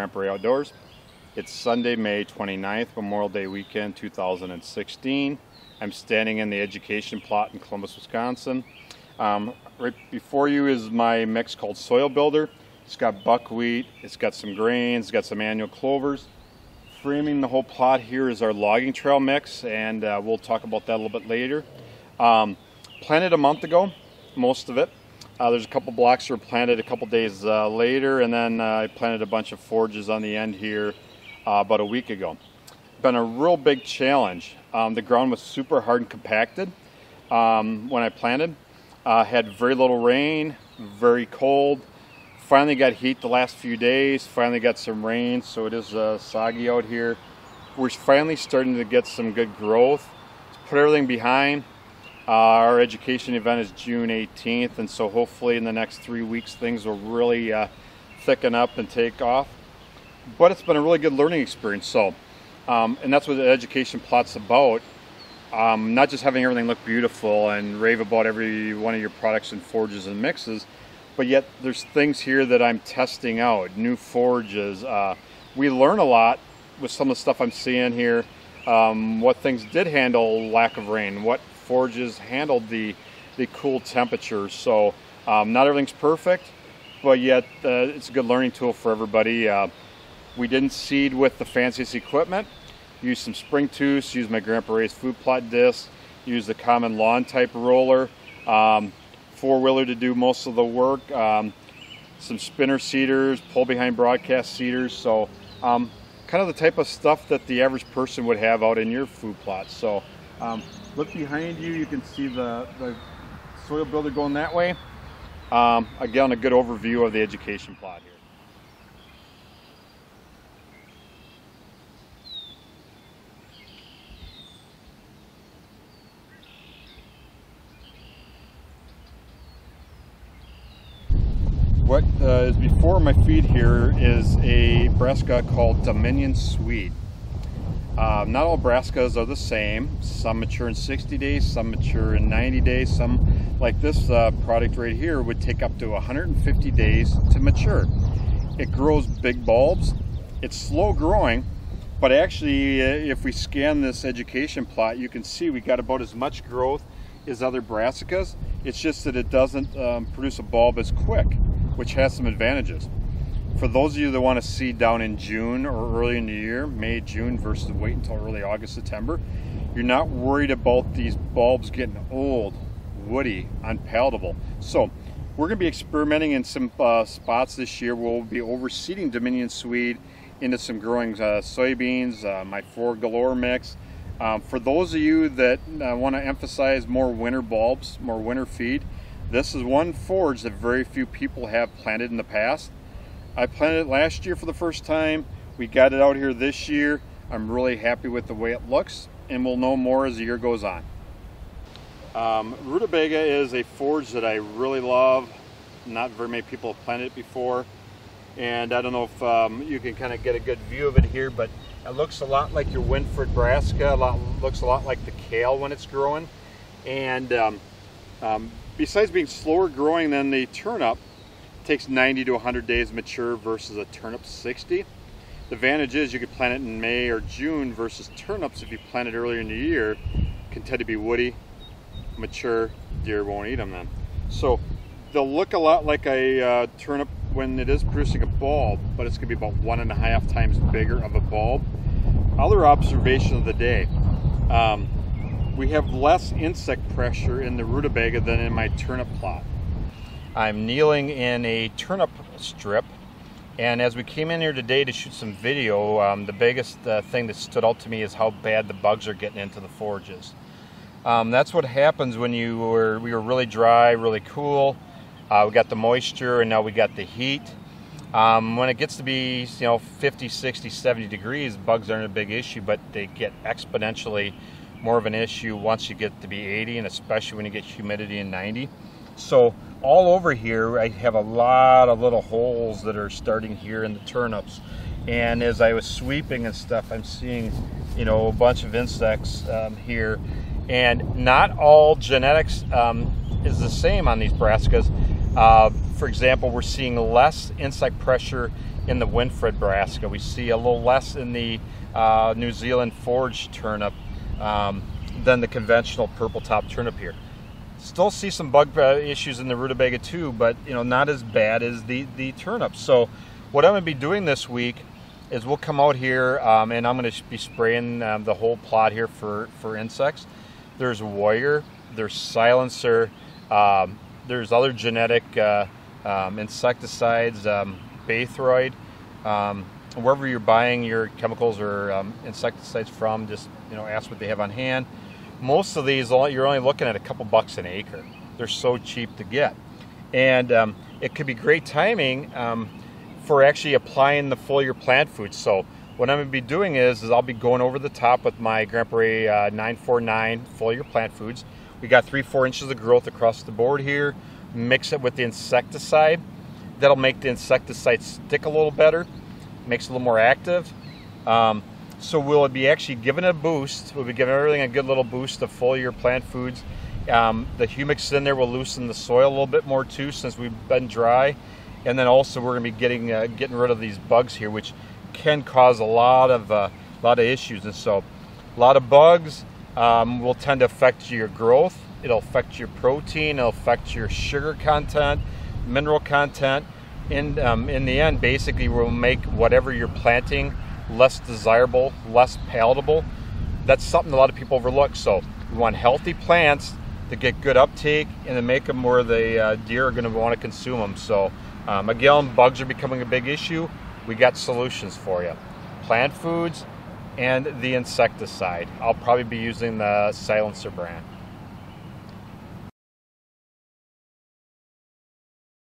Grandpa Ray Outdoors. It's Sunday, May 29th, Memorial Day weekend 2016. I'm standing in the education plot in Columbus, Wisconsin. Right before you is my mix called Soil Builder. It's got buckwheat, it's got some grains, it's got some annual clovers. Framing the whole plot here is our logging trail mix, and we'll talk about that a little bit later. Planted a month ago, most of it. There's a couple blocks that were planted a couple days later, and then I planted a bunch of forages on the end here about a week ago. Been a real big challenge. The ground was super hard and compacted when I planted. Had very little rain, very cold. Finally got heat the last few days, finally got some rain, so it is soggy out here. We're finally starting to get some good growth. Let's put everything behind. Our education event is June 18th, and so hopefully in the next 3 weeks things will really thicken up and take off. But it's been a really good learning experience, so and that's what the education plot's about. Not just having everything look beautiful and rave about every one of your products and forages and mixes, but yet there's things here that I'm testing out, new forages. We learn a lot with some of the stuff I'm seeing here, what things did handle lack of rain, what forages handled the cool temperatures. So not everything's perfect, but yet it's a good learning tool for everybody. We didn't seed with the fanciest equipment. Used some spring tooths, used my Grandpa Ray's food plot disc, used the common lawn type roller, four-wheeler to do most of the work, some spinner seeders, pull behind broadcast seeders. So kind of the type of stuff that the average person would have out in your food plot. So look behind you, you can see the Soil Builder going that way. Again, a good overview of the education plot here. What is before my feed here is a brassica called Dominion Swede. Not all brassicas are the same. Some mature in 60 days, some mature in 90 days, some, like this product right here, would take up to 150 days to mature. It grows big bulbs. It's slow growing, but actually if we scan this education plot, you can see we got about as much growth as other brassicas. It's just that it doesn't produce a bulb as quick, which has some advantages. For those of you that want to seed down in June or early in the year, May, June, versus wait until early August, September, you're not worried about these bulbs getting old, woody, unpalatable. So we're going to be experimenting in some spots this year where we'll be overseeding Dominion Swede into some growing soybeans, my 4Galore mix. For those of you that want to emphasize more winter bulbs, more winter feed, this is one forage that very few people have planted in the past. I planted it last year for the first time. We got it out here this year. I'm really happy with the way it looks, and we'll know more as the year goes on. Rutabaga is a forage that I really love. Not very many people have planted it before, and I don't know if you can kind of get a good view of it here, but it looks a lot like your Winfred brassica. Looks a lot like the kale when it's growing, and besides being slower growing than the turnip, it takes 90 to 100 days to mature versus a turnip 60. The advantage is you could plant it in May or June versus turnips, if you plant it earlier in the year, can tend to be woody, mature, deer won't eat them then. So they'll look a lot like a turnip when it is producing a bulb, but it's going to be about 1.5 times bigger of a bulb. Other observation of the day. We have less insect pressure in the rutabaga than in my turnip plot. I'm kneeling in a turnip strip, and as we came in here today to shoot some video, the biggest thing that stood out to me is how bad the bugs are getting into the forages. That's what happens when we were really dry, really cool. We got the moisture, and now we got the heat. When it gets to be 50, 60, 70 degrees, bugs aren't a big issue, but they get exponentially more of an issue once you get to be 80, and especially when you get humidity in 90. So all over here I have a lot of little holes that are starting here in the turnips, and as I was sweeping and stuff, I'm seeing a bunch of insects here, and not all genetics is the same on these brassicas. For example, we're seeing less insect pressure in the Winfred brassica. We see a little less in the New Zealand forage turnip than the conventional purple top turnip here. Still see some bug issues in the rutabaga too, but not as bad as the turnip. So what I'm going to be doing this week is we'll come out here and I'm going to be spraying the whole plot here for insects. There's Warrior, there's Silencer, there's other genetic insecticides, Baythroid. Wherever you're buying your chemicals or insecticides from, just ask what they have on hand. Most of these, you're only looking at a couple bucks an acre. They're so cheap to get, and it could be great timing for actually applying the foliar plant food. So what I'm going to be doing is I'll be going over the top with my Grandpa Ray 949 foliar plant foods. We got 3-4 inches of growth across the board here. Mix it with the insecticide. That'll make the insecticide stick a little better, makes it a little more active. So we'll be actually giving it a boost. We'll be giving everything a good little boost of foliar plant foods. The humics in there will loosen the soil a little bit more too, since we've been dry. And then also we're going to be getting rid of these bugs here, which can cause a lot of issues. And so a lot of bugs will tend to affect your growth. It'll affect your protein. It'll affect your sugar content, mineral content. And in the end, basically, will make whatever you're planting less desirable, less palatable. That's something a lot of people overlook. So we want healthy plants to get good uptake and to make them where the deer are going to want to consume them. So again, bugs are becoming a big issue. We got solutions for you. Plant foods and the insecticide. I'll probably be using the Silencer brand.